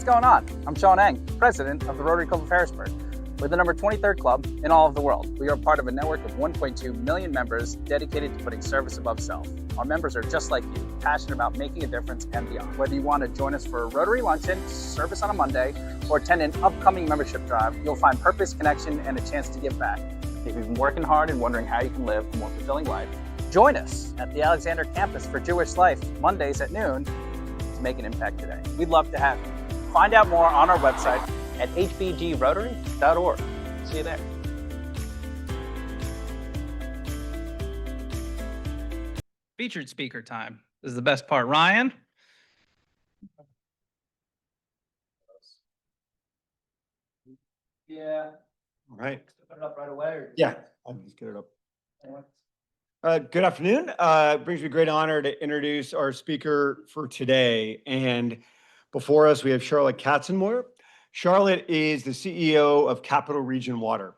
going on? I'm Sean Eng, president of the Rotary Club of Harrisburg. We're the number 23rd club in all of the world. We are part of a network of 1.2 million members dedicated to putting service above self. Our members are just like you, passionate about making a difference and beyond. Whether you want to join us for a Rotary luncheon, service on a Monday, or attend an upcoming membership drive, you'll find purpose, connection, and a chance to give back. If you've been working hard and wondering how you can live a more fulfilling life, join us at the Alexander campus for Jewish Life, Mondays at noon, to make an impact today. We'd love to have you. Find out more on our website at hbgrotary.org. See you there. Featured speaker time. This is the best part. Ryan? Yeah. All right. Put it up right away? Or... Yeah, I'll just get it up. Good afternoon. It brings me great honor to introduce our speaker for today. And before us, we have Charlotte Katzenmoyer. Charlotte is the CEO of Capital Region Water.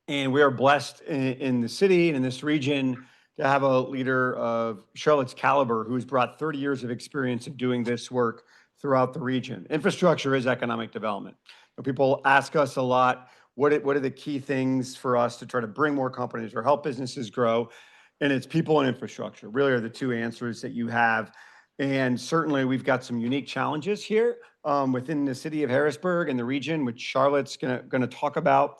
And we are blessed in the city and in this region to have a leader of Charlotte's caliber who's brought 30 years of experience of doing this work throughout the region. Infrastructure is economic development. People ask us a lot, what are the key things for us to try to bring more companies or help businesses grow? And it's people and infrastructure really are the two answers that you have. And certainly we've got some unique challenges here within the city of Harrisburg and the region, which Charlotte's gonna talk about.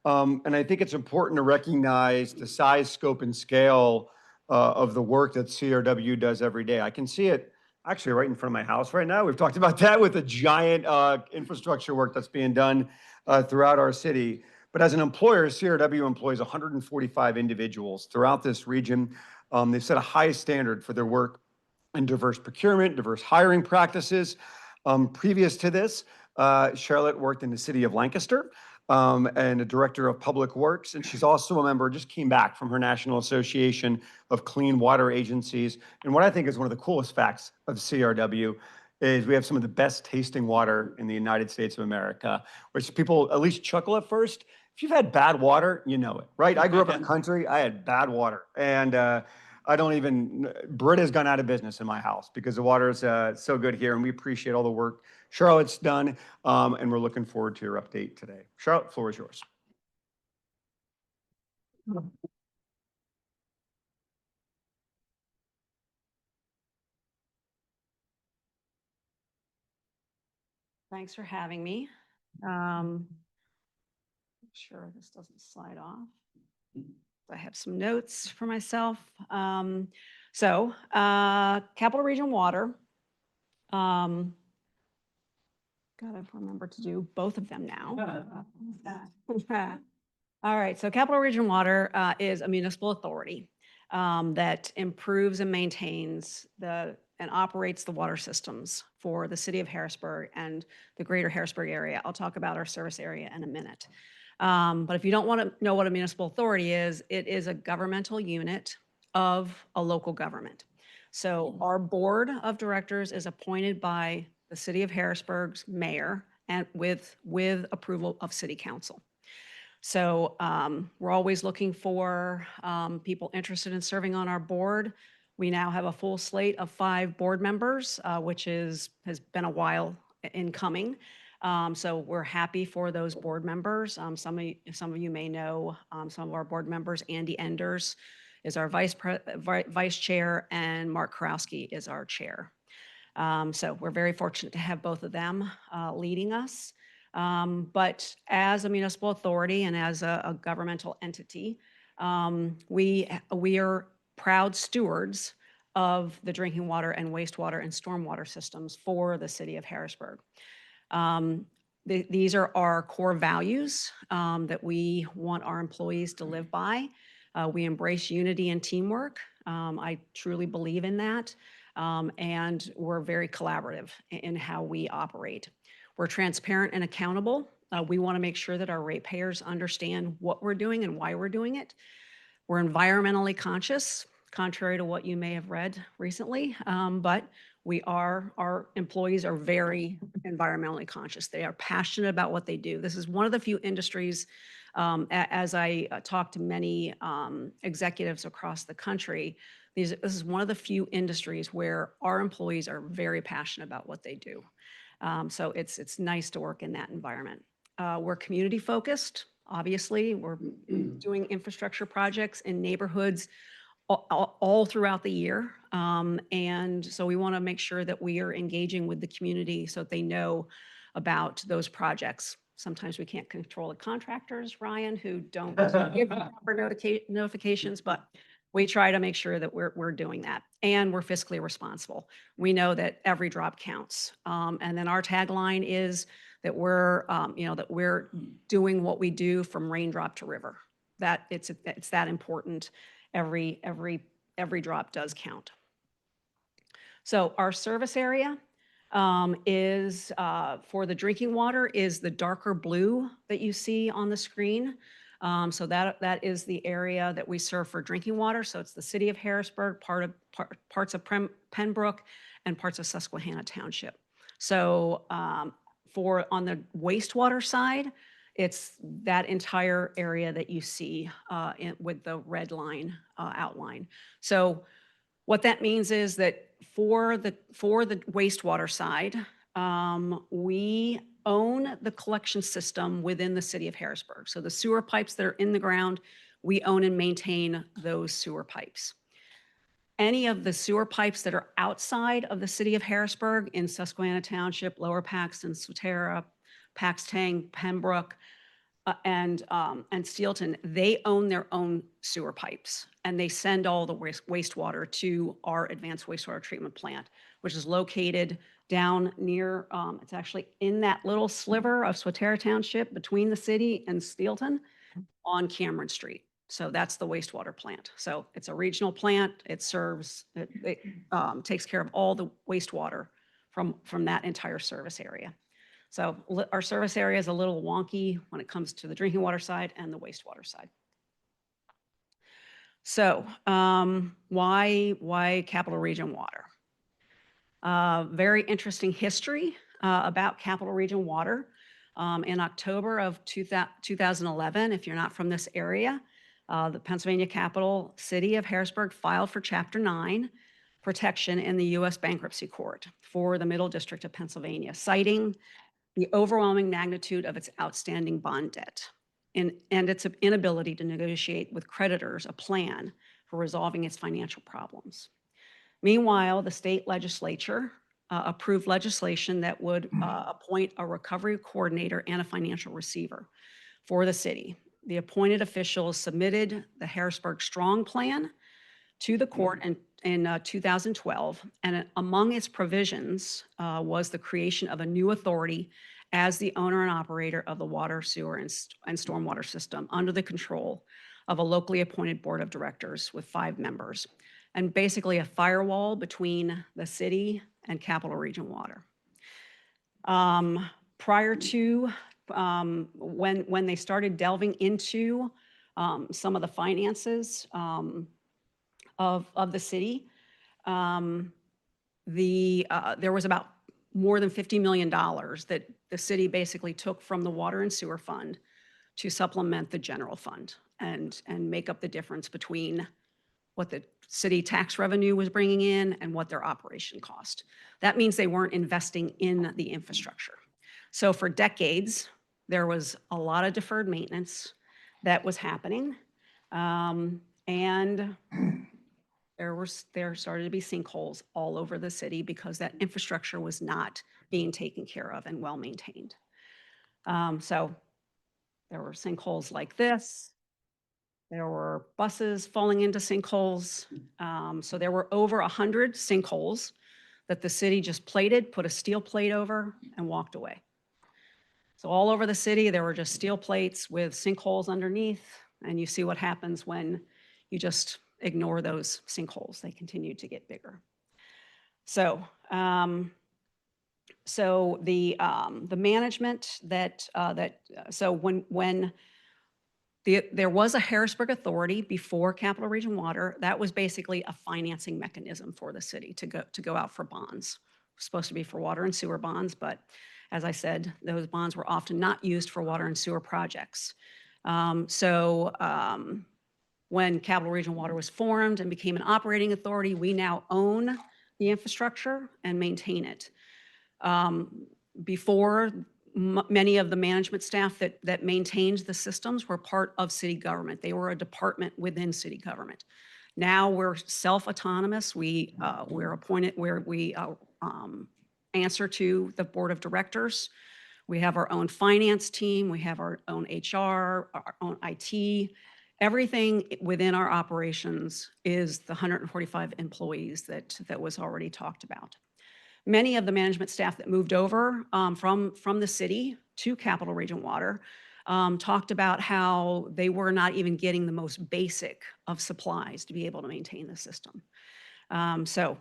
And I think it's important to recognize the size, scope, and scale of the work that CRW does every day. I can see it actually right in front of my house right now. We've talked about that with the giant infrastructure work that's being done throughout our city. But as an employer, CRW employs 145 individuals throughout this region. They've set a high standard for their work in diverse procurement, diverse hiring practices. Previous to this, Charlotte worked in the city of Lancaster and a director of public works. And she's also a member, just came back from her National Association of Clean Water Agencies. And what I think is one of the coolest facts of CRW is we have some of the best tasting water in the United States of America, which people at least chuckle at first. If you've had bad water, you know it, right? I grew up in the country, I had bad water. And Brit has gone out of business in my house because the water is so good here, and we appreciate all the work Charlotte's done, and we're looking forward to your update today. Charlotte, the floor is yours. Thanks for having me. Sure this doesn't slide off. I have some notes for myself. Capital Region Water. Gotta remember to do both of them now. All right, so Capital Region Water is a municipal authority that improves and maintains and operates the water systems for the city of Harrisburg and the greater Harrisburg area. I'll talk about our service area in a minute. But if you don't want to know what a municipal authority is, it is a governmental unit of a local government. So our board of directors is appointed by the city of Harrisburg's mayor and with approval of city council. So we're always looking for people interested in serving on our board. We now have a full slate of 5 board members, which has been a while in coming. So we're happy for those board members. Some of you may know some of our board members. Andy Enders is our vice chair, and Mark Karowski is our chair. So we're very fortunate to have both of them leading us. But as a municipal authority and as a governmental entity, we are proud stewards of the drinking water and wastewater and stormwater systems for the city of Harrisburg. These are our core values that we want our employees to live by. We embrace unity and teamwork. I truly believe in that. And we're very collaborative in how we operate. We're transparent and accountable. We want to make sure that our ratepayers understand what we're doing and why we're doing it. We're environmentally conscious, contrary to what you may have read recently, but our employees are very environmentally conscious. They are passionate about what they do. This is one of the few industries, as I talk to many executives across the country, this is one of the few industries where our employees are very passionate about what they do. So it's nice to work in that environment. We're community focused. Obviously, we're doing infrastructure projects in neighborhoods all throughout the year. And so we want to make sure that we are engaging with the community so that they know about those projects. Sometimes we can't control the contractors, Ryan, who don't give proper notifications, but we try to make sure that we're doing that, and we're fiscally responsible. We know that every drop counts. And then our tagline is that that we're doing what we do from raindrop to river. That it's that important. Every drop does count. So our service area is for the drinking water is the darker blue that you see on the screen. So that is the area that we serve for drinking water. So it's the City of Harrisburg, parts of Pembroke, and parts of Susquehanna Township. So for on the wastewater side, it's that entire area that you see with the red line outline. So what that means is that for the wastewater side, we own the collection system within the City of Harrisburg. So the sewer pipes that are in the ground, we own and maintain those sewer pipes. Any of the sewer pipes that are outside of the City of Harrisburg in Susquehanna Township, Lower Paxton, Swatara, Paxtang, Pembroke, and Steelton, they own their own sewer pipes, and they send all the wastewater to our advanced wastewater treatment plant, which is located down near, it's actually in that little sliver of Swatara Township between the city and Steelton on Cameron Street. So that's the wastewater plant. So it's a regional plant. It serves, it takes care of all the wastewater from that entire service area. So our service area is a little wonky when it comes to the drinking water side and the wastewater side. So why Capital Region Water? Very interesting history about Capital Region Water. In October of 2011, if you're not from this area, the Pennsylvania capital city of Harrisburg filed for Chapter 9 protection in the U.S. Bankruptcy Court for the Middle District of Pennsylvania, citing the overwhelming magnitude of its outstanding bond debt and its inability to negotiate with creditors a plan for resolving its financial problems. Meanwhile, the state legislature approved legislation that would appoint a recovery coordinator and a financial receiver for the city. The appointed officials submitted the Harrisburg Strong Plan to the court in 2012, and among its provisions was the creation of a new authority as the owner and operator of the water, sewer, and stormwater system under the control of a locally appointed board of directors with 5 members, and basically a firewall between the city and Capital Region Water. Prior to when they started delving into some of the finances of the city, there was about more than $50 million that the city basically took from the water and sewer fund to supplement the general fund and make up the difference between what the city tax revenue was bringing in and what their operation cost. That means they weren't investing in the infrastructure. So for decades, there was a lot of deferred maintenance that was happening. And there started to be sinkholes all over the city because that infrastructure was not being taken care of and well maintained. So there were sinkholes like this. There were buses falling into sinkholes. So there were over 100 sinkholes that the city just plated, put a steel plate over, and walked away. So all over the city, there were just steel plates with sinkholes underneath, and you see what happens when you just ignore those sinkholes. They continue to get bigger. So, the management so when there was a Harrisburg authority before Capital Region Water, that was basically a financing mechanism for the city to go out for bonds. It was supposed to be for water and sewer bonds, but as I said, those bonds were often not used for water and sewer projects. When Capital Region Water was formed and became an operating authority, we now own the infrastructure and maintain it. before, many of the management staff that maintained the systems were part of city government. They were a department within city government. Now we're self-autonomous. We're appointed where we answer to the board of directors. We have our own finance team. We have our own HR, our own IT. Everything within our operations is the 145 employees that was already talked about. Many of the management staff that moved over from the city to Capital Region Water talked about how they were not even getting the most basic of supplies to be able to maintain the system. So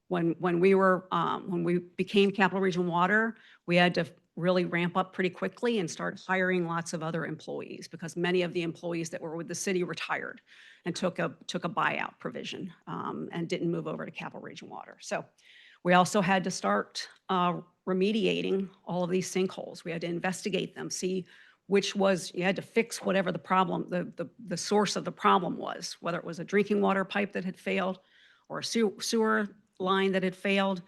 when we became Capital Region Water, we had to really ramp up pretty quickly and start hiring lots of other employees, because many of the employees that were with the city retired and took a buyout provision and didn't move over to Capital Region Water. So we also had to start remediating all of these sinkholes. We had to investigate them, see you had to fix whatever the problem, the source of the problem was, whether it was a drinking water pipe that had failed or a sewer line that had failed,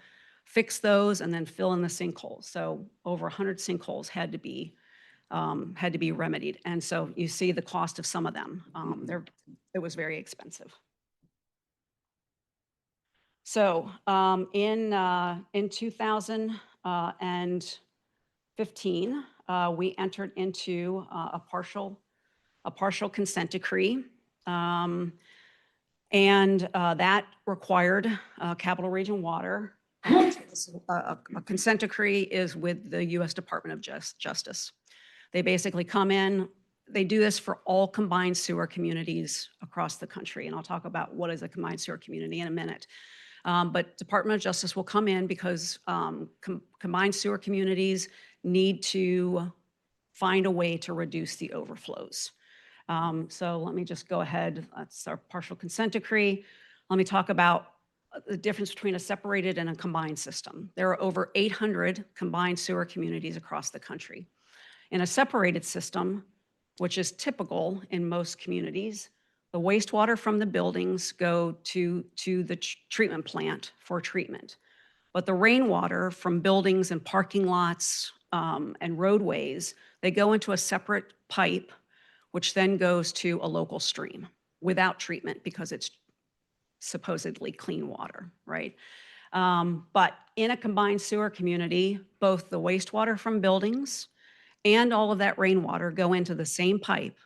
fix those and then fill in the sinkholes. So over 100 sinkholes had to be remedied. And so you see the cost of some of them. It was very expensive. So in 2015, we entered into a partial consent decree, and that required Capital Region Water. A consent decree is with the U.S. Department of Justice. They basically come in. They do this for all combined sewer communities across the country, and I'll talk about what is a combined sewer community in a minute. But Department of Justice will come in because combined sewer communities need to find a way to reduce the overflows. So let me just go ahead. That's our partial consent decree. Let me talk about the difference between a separated and a combined system. There are over 800 combined sewer communities across the country. In a separated system, which is typical in most communities, the wastewater from the buildings go to the treatment plant for treatment. But the rainwater from buildings and parking lots and roadways, they go into a separate pipe, which then goes to a local stream without treatment because it's supposedly clean water, right? But in a combined sewer community, both the wastewater from buildings and all of that rainwater go into the same pipe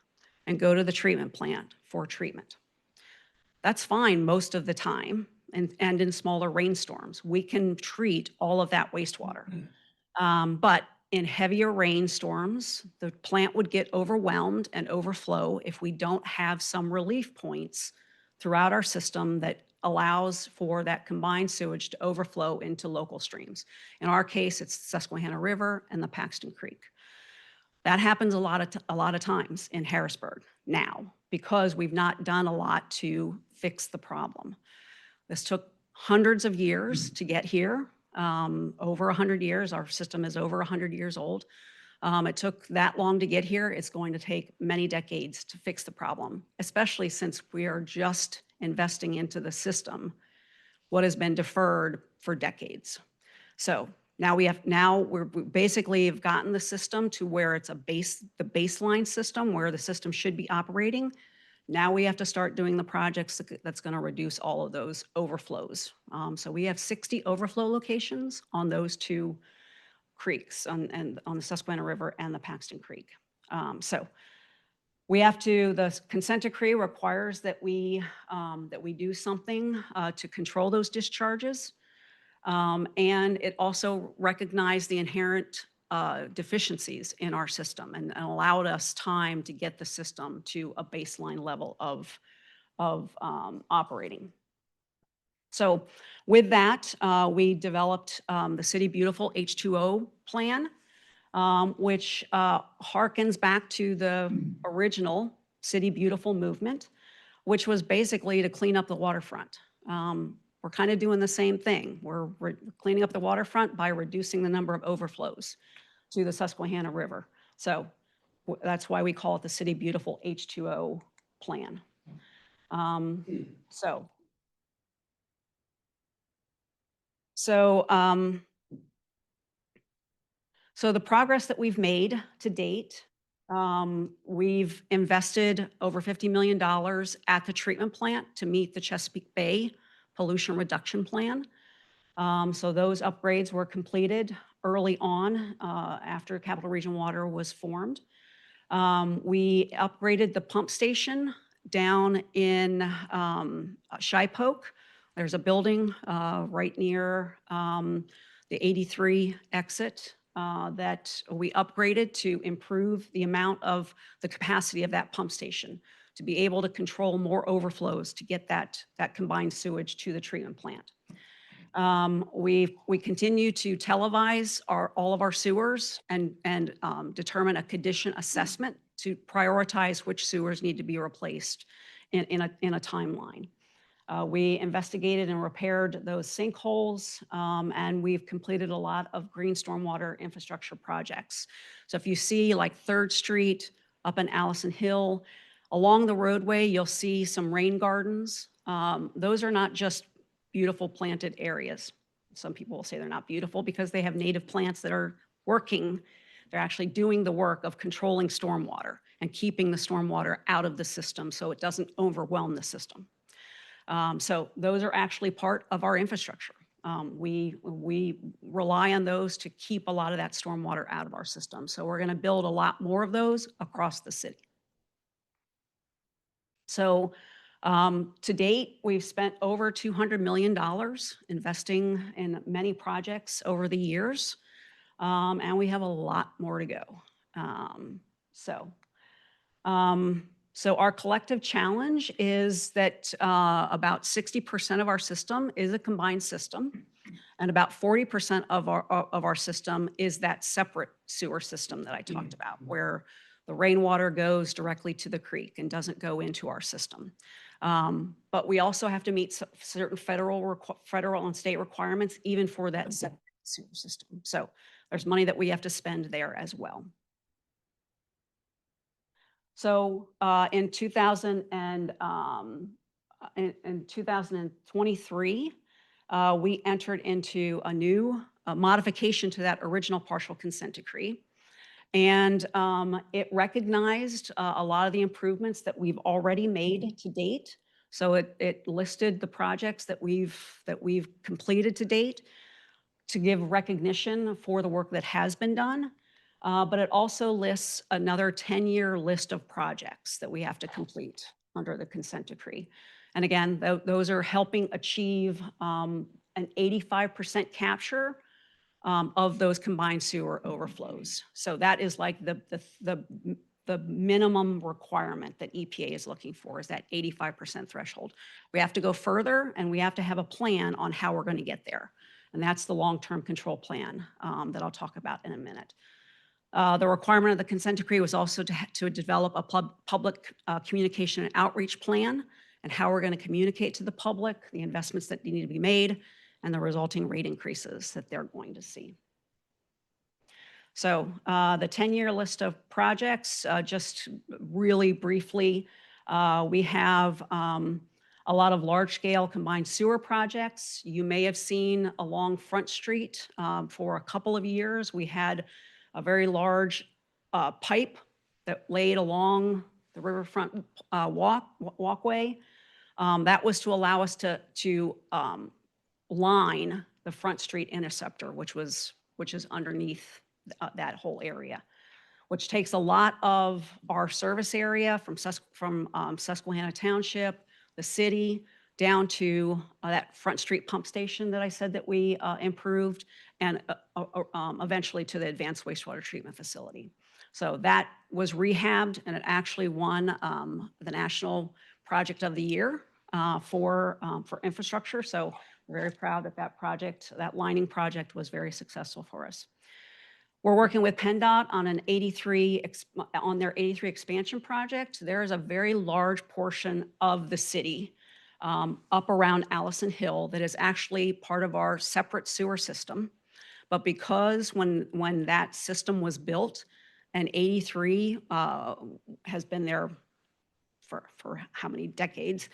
and go to the treatment plant for treatment. That's fine most of the time, and in smaller rainstorms. We can treat all of that wastewater. But in heavier rainstorms, the plant would get overwhelmed and overflow if we don't have some relief points throughout our system that allows for that combined sewage to overflow into local streams. In our case, it's the Susquehanna River and the Paxton Creek. That happens a lot of times in Harrisburg now because we've not done a lot to fix the problem. This took hundreds of years to get here, over 100 years. Our system is over 100 years old. It took that long to get here. It's going to take many decades to fix the problem, especially since we are just investing into the system, what has been deferred for decades. So now we're basically have gotten the system to where it's the baseline system where the system should be operating. Now we have to start doing the projects that's going to reduce all of those overflows. So we have 60 overflow locations on those two creeks on the Susquehanna River and the Paxton Creek. So the consent decree requires that we do something to control those discharges. And it also recognized the inherent deficiencies in our system and allowed us time to get the system to a baseline level of operating. So with that, we developed the City Beautiful H2O plan, which harkens back to the original City Beautiful movement, which was basically to clean up the waterfront. We're kind of doing the same thing. We're cleaning up the waterfront by reducing the number of overflows to the Susquehanna River. So that's why we call it the City Beautiful H2O plan. So the progress that we've made to date, we've invested over $50 million at the treatment plant to meet the Chesapeake Bay pollution reduction plan. So those upgrades were completed early on after Capital Region Water was formed. We upgraded the pump station down in Shipoke. There's a building right near the 83 exit that we upgraded to improve the amount of the capacity of that pump station to be able to control more overflows to get that combined sewage to the treatment plant. We continue to televise all of our sewers and determine a condition assessment to prioritize which sewers need to be replaced in a timeline. We investigated and repaired those sinkholes, and we've completed a lot of green stormwater infrastructure projects. So if you see like 3rd Street up in Allison Hill, along the roadway, you'll see some rain gardens. Those are not just beautiful planted areas. Some people will say they're not beautiful because they have native plants that are working. They're actually doing the work of controlling stormwater and keeping the stormwater out of the system so it doesn't overwhelm the system. So those are actually part of our infrastructure. We rely on those to keep a lot of that stormwater out of our system. So we're going to build a lot more of those across the city. So to date, we've spent over $200 million investing in many projects over the years, and we have a lot more to go. So our collective challenge is that about 60% of our system is a combined system, and about 40% of our system is that separate sewer system that I talked about, where the rainwater goes directly to the creek and doesn't go into our system. But we also have to meet certain federal and state requirements, even for that separate sewer system. So there's money that we have to spend there as well. So in 2023, we entered into a new modification to that original partial consent decree. And it recognized a lot of the improvements that we've already made to date. So it listed the projects that we've completed to date to give recognition for the work that has been done. But it also lists another 10-year list of projects that we have to complete under the consent decree. And again, those are helping achieve an 85% capture of those combined sewer overflows. So that is like the minimum requirement that EPA is looking for, is that 85% threshold. We have to go further, and we have to have a plan on how we're going to get there. And that's the long-term control plan that I'll talk about in a minute. The requirement of the consent decree was also to develop a public communication and outreach plan, and how we're going to communicate to the public the investments that need to be made and the resulting rate increases that they're going to see. So the 10-year list of projects, just really briefly, we have a lot of large-scale combined sewer projects. You may have seen along Front Street for a couple of years, we had a very large pipe that laid along the riverfront walkway. That was to allow us to line the Front Street interceptor, which is underneath that whole area, which takes a lot of our service area from Susquehanna Township, the city, down to that Front Street pump station that I said that we improved, and eventually to the advanced wastewater treatment facility. So that was rehabbed, and it actually won the National Project of the Year for infrastructure. So we're very proud that that lining project was very successful for us. We're working with PennDOT on their 83 expansion project. There is a very large portion of the city up around Allison Hill that is actually part of our separate sewer system. But because when that system was built, and 83 has been there for how many decades,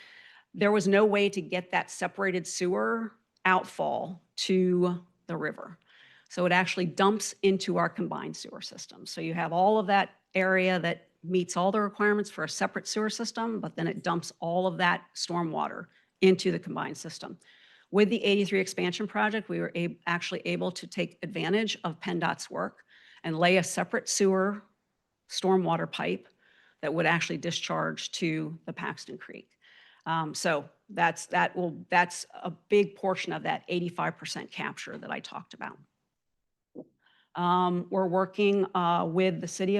there was no way to get that separated sewer outfall to the river. So it actually dumps into our combined sewer system. So you have all of that area that meets all the requirements for a separate sewer system, but then it dumps all of that stormwater into the combined system. With the 83 expansion project, we were actually able to take advantage of PennDOT's work and lay a separate sewer stormwater pipe that would actually discharge to the Paxton Creek. So that's a big portion of that 85% capture that I talked about. We're working with the city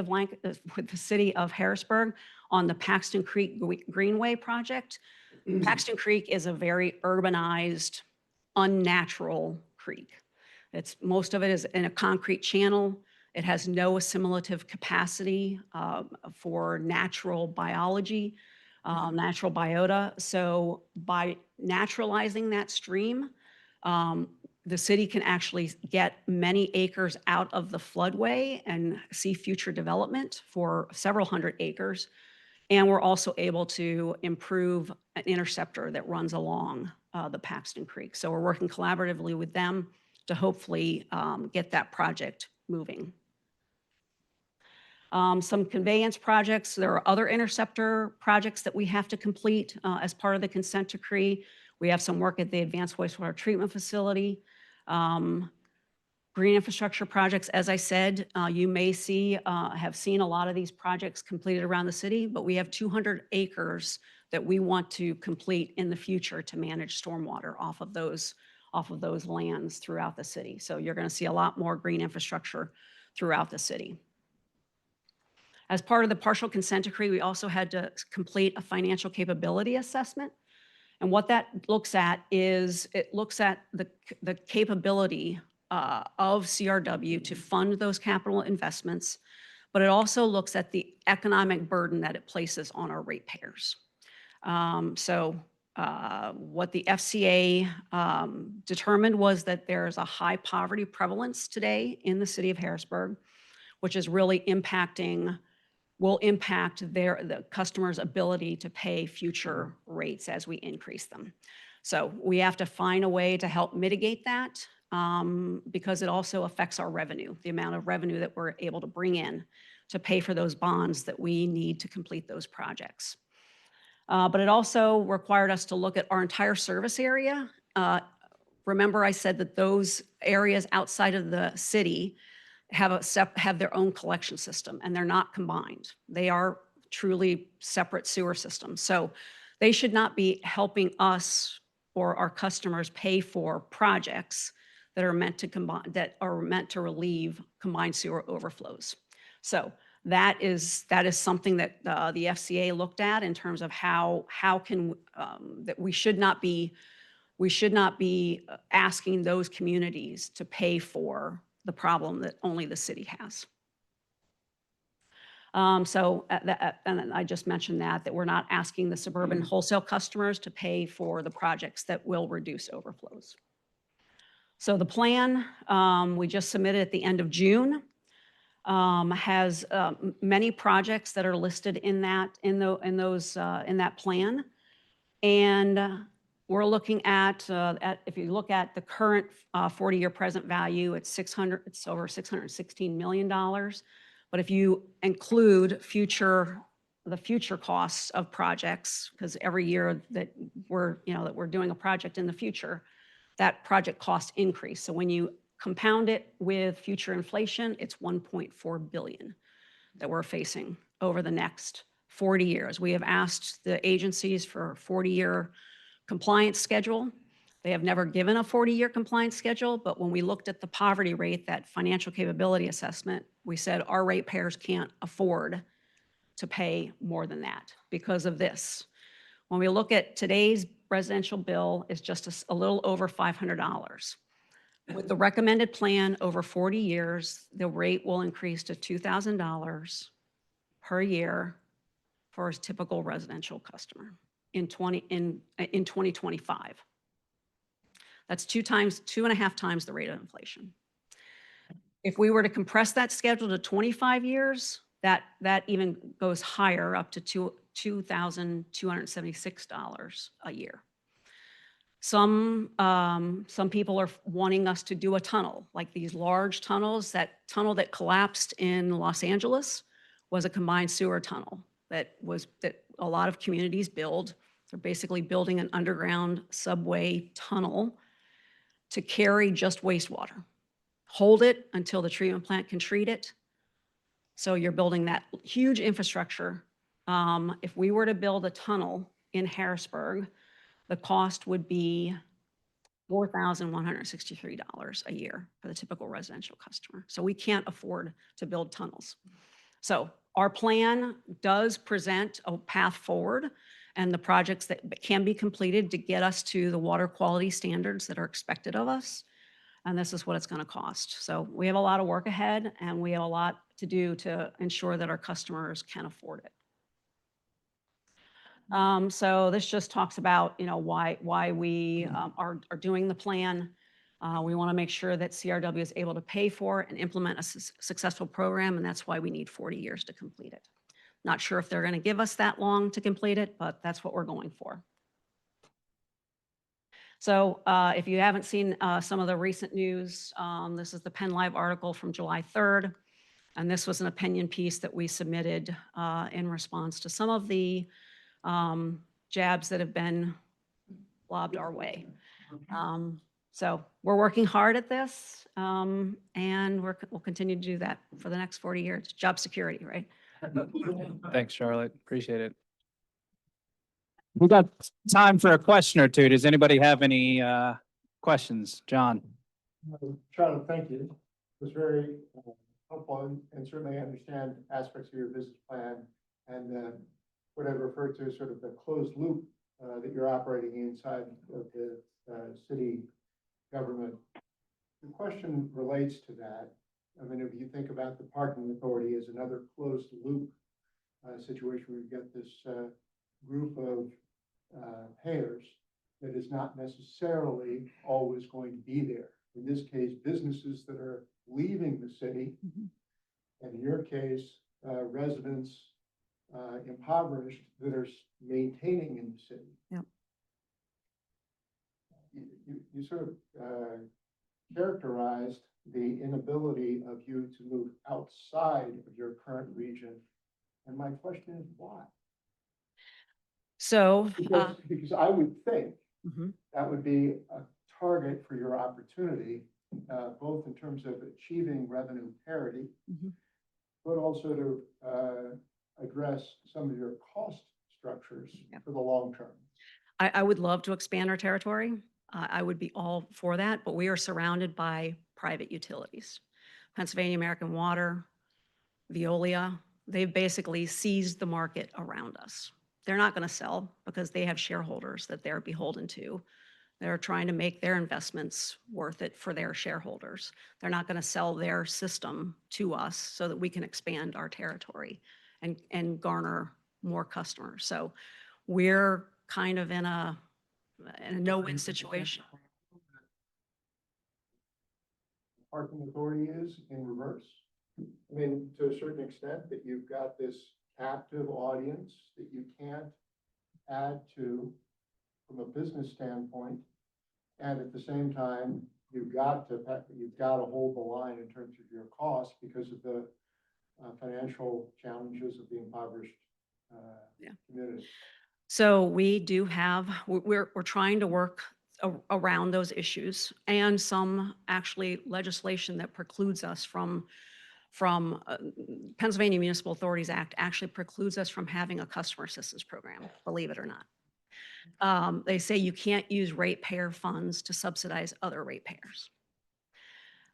of Harrisburg on the Paxton Creek Greenway project. Paxton Creek is a very urbanized, unnatural creek. Most of it is in a concrete channel. It has no assimilative capacity for natural biology, natural biota. So by naturalizing that stream, the city can actually get many acres out of the floodway and see future development for several hundred acres. And we're also able to improve an interceptor that runs along the Paxton Creek. So we're working collaboratively with them to hopefully get that project moving. Some conveyance projects. There are other interceptor projects that we have to complete as part of the consent decree. We have some work at the Advanced Wastewater Treatment Facility. Green infrastructure projects, as I said, you may have seen a lot of these projects completed around the city, but we have 200 acres that we want to complete in the future to manage stormwater off of those lands throughout the city. So you're going to see a lot more green infrastructure throughout the city. As part of the partial consent decree, we also had to complete a financial capability assessment. And what that looks at is it looks at the capability of CRW to fund those capital investments, but it also looks at the economic burden that it places on our ratepayers. What the FCA determined was that there's a high poverty prevalence today in the city of Harrisburg, which is really will impact the customer's ability to pay future rates as we increase them. So we have to find a way to help mitigate that because it also affects our revenue, the amount of revenue that we're able to bring in to pay for those bonds that we need to complete those projects. But it also required us to look at our entire service area. Remember I said that those areas outside of the city have their own collection system, and they're not combined. They are truly separate sewer systems. So they should not be helping us or our customers pay for projects that are meant to relieve combined sewer overflows. So that is something that the FCA looked at in terms of how can that we should not be asking those communities to pay for the problem that only the city has. And I just mentioned that we're not asking the suburban wholesale customers to pay for the projects that will reduce overflows. So the plan we just submitted at the end of June has many projects that are listed in that plan, and we're looking at if you look at the current 40-year present value, it's over $616 million. But if you include the future costs of projects, because every year that we're doing a project in the future, that project cost increase. So when you compound it with future inflation, it's $1.4 billion that we're facing over the next 40 years. We have asked the agencies for a 40-year compliance schedule. They have never given a 40-year compliance schedule, but when we looked at the poverty rate, that financial capability assessment, we said our ratepayers can't afford to pay more than that because of this. When we look at today's residential bill, is just a little over $500. With the recommended plan over 40 years, the rate will increase to $2,000 per year for a typical residential customer in 2025. That's 2.5 times the rate of inflation. If we were to compress that schedule to 25 years, that even goes higher, up to $2,276 a year. Some people are wanting us to do a tunnel, like these large tunnels. That tunnel that collapsed in Los Angeles was a combined sewer tunnel that a lot of communities build. They're basically building an underground subway tunnel to carry just wastewater, hold it until the treatment plant can treat it. So you're building that huge infrastructure. If we were to build a tunnel in Harrisburg, the cost would be $4,163 a year for the typical residential customer. So we can't afford to build tunnels. So our plan does present a path forward and the projects that can be completed to get us to the water quality standards that are expected of us. And this is what it's going to cost. So we have a lot of work ahead, and we have a lot to do to ensure that our customers can afford it. So this just talks about, why we are doing the plan. We want to make sure that CRW is able to pay for and implement a successful program, and that's why we need 40 years to complete it. Not sure if they're going to give us that long to complete it, but that's what we're going for. So if you haven't seen some of the recent news, this is the Penn Live article from July 3rd. And this was an opinion piece that we submitted in response to some of the jabs that have been lobbed our way. So we're working hard at this, and we'll continue to do that for the next 40 years. Job security, right? Thanks, Charlotte. Appreciate it. We got time for a question or two. Does anybody have any questions? John? Charlotte, thank you. It was very helpful, and certainly I understand aspects of your business plan and what I refer to as sort of the closed loop that you're operating inside of the city government. The question relates to that. I mean, if you think about the parking authority as another closed loop situation where you get this group of payers that is not necessarily always going to be there. In this case, businesses that are leaving the city, and in your case, residents impoverished that are maintaining in the city. Yep. You sort of characterized the inability of you to move outside of your current region. And my question is why? So because I would think that would be a target for your opportunity, both in terms of achieving revenue parity, but also to address some of your cost structures for the long term. I would love to expand our territory. I would be all for that, but we are surrounded by private utilities. Pennsylvania American Water, Veolia, they've basically seized the market around us. They're not going to sell because they have shareholders that they're beholden to. They're trying to make their investments worth it for their shareholders. They're not going to sell their system to us so that we can expand our territory and garner more customers. So we're kind of in a no-win situation. Parking authority is in reverse. I mean, to a certain extent, that you've got this captive audience that you can't add to from a business standpoint, and at the same time, you've got to hold the line in terms of your costs because of the financial challenges of the impoverished community. So we do have, we're trying to work around those issues, and some actually legislation that precludes us from Pennsylvania Municipal Authorities Act actually precludes us from having a customer assistance program, believe it or not. They say you can't use ratepayer funds to subsidize other ratepayers.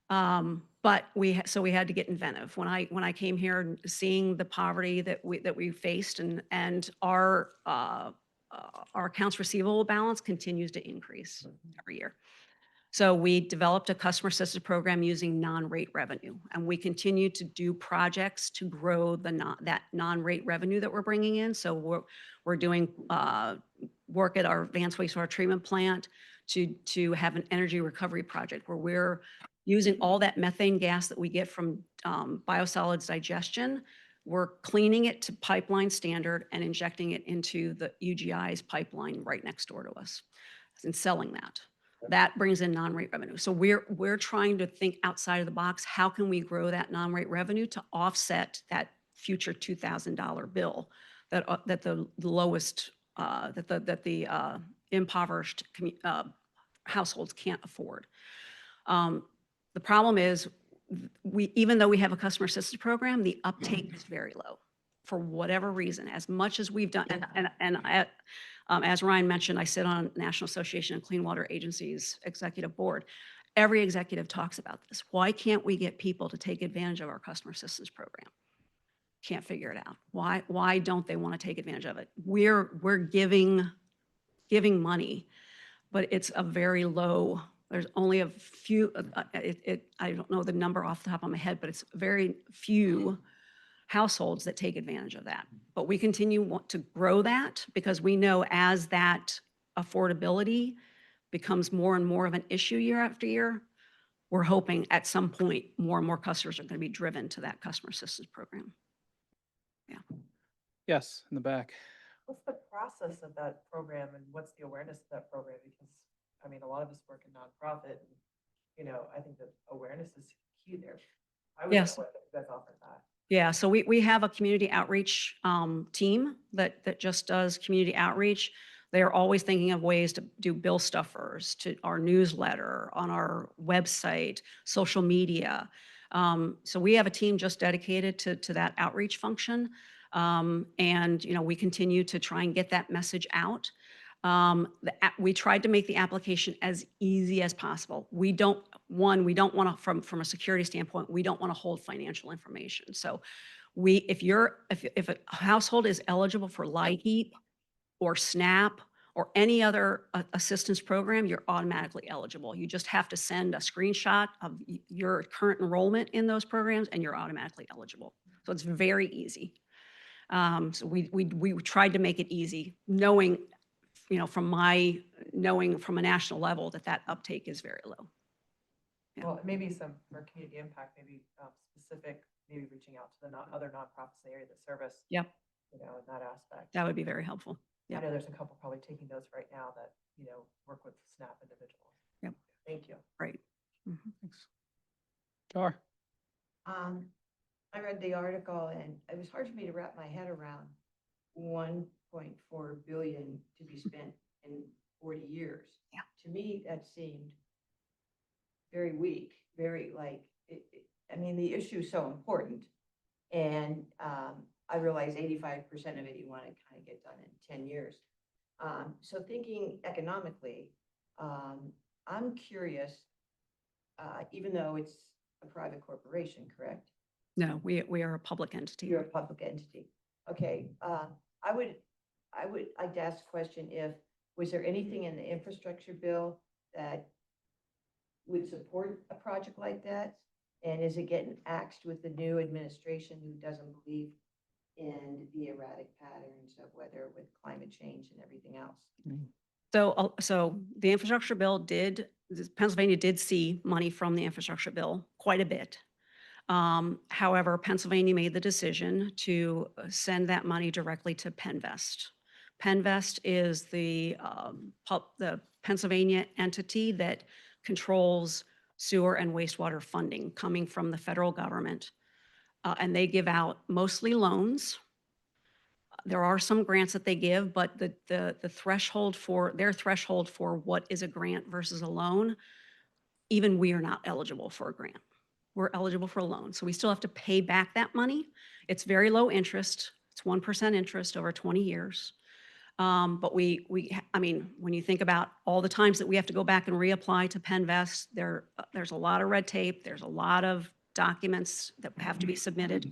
But we had to get inventive. When I came here and seeing the poverty that we faced, and our accounts receivable balance continues to increase every year. So we developed a customer assistance program using non-rate revenue, and we continue to do projects to grow that non-rate revenue that we're bringing in. So we're doing work at our advanced wastewater treatment plant to have an energy recovery project where we're using all that methane gas that we get from biosolids digestion. We're cleaning it to pipeline standard and injecting it into the UGI's pipeline right next door to us. in selling that. That brings in non-rate revenue. So we're trying to think outside of the box. How can we grow that non-rate revenue to offset that future $2,000 bill that the lowest, that the impoverished households can't afford? The problem is even though we have a customer assistance program, the uptake is very low for whatever reason. As much as we've done, as Ryan mentioned, I sit on National Association of Clean Water Agencies Executive Board. Every executive talks about this. Why can't we get people to take advantage of our customer assistance program? Can't figure it out. Why don't they want to take advantage of it? We're giving money, but it's a very low. There's only a few. I don't know the number off the top of my head, but it's very few households that take advantage of that. But we want to grow that because we know as that affordability becomes more and more of an issue year after year, we're hoping at some point more and more customers are going to be driven to that customer assistance program. Yes, in the back. What's the process of that program and what's the awareness of that program? Because, I mean, a lot of us work in nonprofit and, I think that awareness is key there. I would Yes. know what that's offered that. Yeah, so we have a community outreach team that just does community outreach. They're always thinking of ways to do bill stuffers, to our newsletter, on our website, social media. So we have a team just dedicated to that outreach function. And we continue to try and get that message out. We tried to make the application as easy as possible. We don't want to, from a security standpoint, we don't want to hold financial information. So if a household is eligible for LIHEAP or SNAP or any other assistance program, you're automatically eligible. You just have to send a screenshot of your current enrollment in those programs and you're automatically eligible. So it's very easy. So we tried to make it easy, knowing from a national level that uptake is very low. Yeah. Well, maybe for community impact, maybe specific, maybe reaching out to the other nonprofits in the area that service. Yep. In that aspect. That would be very helpful. I know there's a couple probably taking notes right now that, work with SNAP individuals. Yep. Thank you. Right. Mm-hmm. Thanks. Jar. I read the article and it was hard for me to wrap my head around 1.4 billion to be spent in 40 years. Yeah. To me, that seemed very weak, very the issue is so important. And I realize 85% of it you want to kind of get done in 10 years. So thinking economically, I'm curious, even though it's a private corporation, correct? No, we are a public entity. You're a public entity. Okay. I'd ask the question was there anything in the infrastructure bill that would support a project like that? And is it getting axed with the new administration who doesn't believe in the erratic patterns of weather with climate change and everything else? So the infrastructure bill Pennsylvania did see money from the infrastructure bill, quite a bit. However, Pennsylvania made the decision to send that money directly to Penvest. Penvest is the Pennsylvania entity that controls sewer and wastewater funding coming from the federal government. And they give out mostly loans. There are some grants that they give, but the threshold for what is a grant versus a loan, even we are not eligible for a grant. We're eligible for a loan. So we still have to pay back that money. It's very low interest. It's 1% interest over 20 years. But when you think about all the times that we have to go back and reapply to Penvest, there's a lot of red tape. There's a lot of documents that have to be submitted.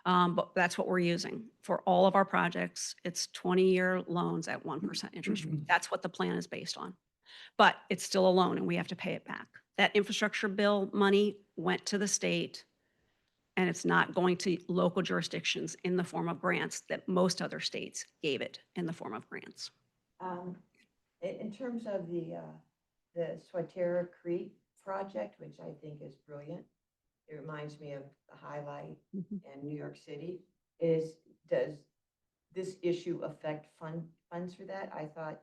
But that's what we're using for all of our projects. It's 20-year loans at 1% interest rate. That's what the plan is based on. But it's still a loan and we have to pay it back. That infrastructure bill money went to the state and it's not going to local jurisdictions in the form of grants that most other states gave it in the form of grants. In terms of the Swatera Creek project, which I think is brilliant, it reminds me of the Highlight and New York City. Does this issue affect funds for that? I thought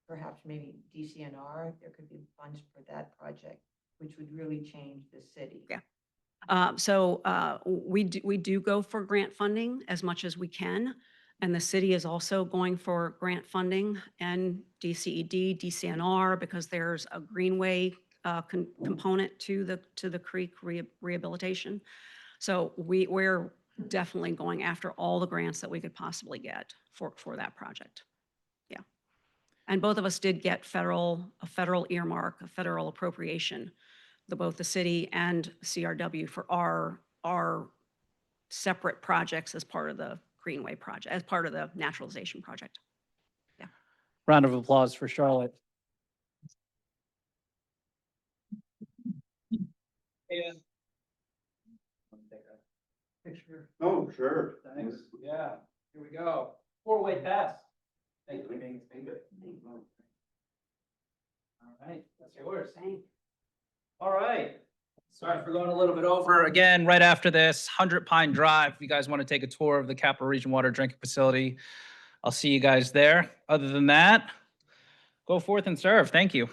perhaps maybe DCNR, there could be funds for that project, which would really change the city. Yeah. We do go for grant funding as much as we can. And the city is also going for grant funding and DCED, DCNR, because there's a greenway component to the creek rehabilitation. So we're definitely going after all the grants that we could possibly get for that project. Yeah. And both of us did get a federal earmark, a federal appropriation, both the city and CRW for our separate projects as part of the Greenway project, as part of the naturalization project. Round of applause for Charlotte. Picture. Oh, sure. Thanks. Yeah, here we go. Four-way pass. Thank you. All right, that's yours. All right. Sorry for going a little bit over. Again, right after this, 100 Pine Drive, if you guys want to take a tour of the Capital Region Water Drinking Facility, I'll see you guys there. Other than that, go forth and serve. Thank you.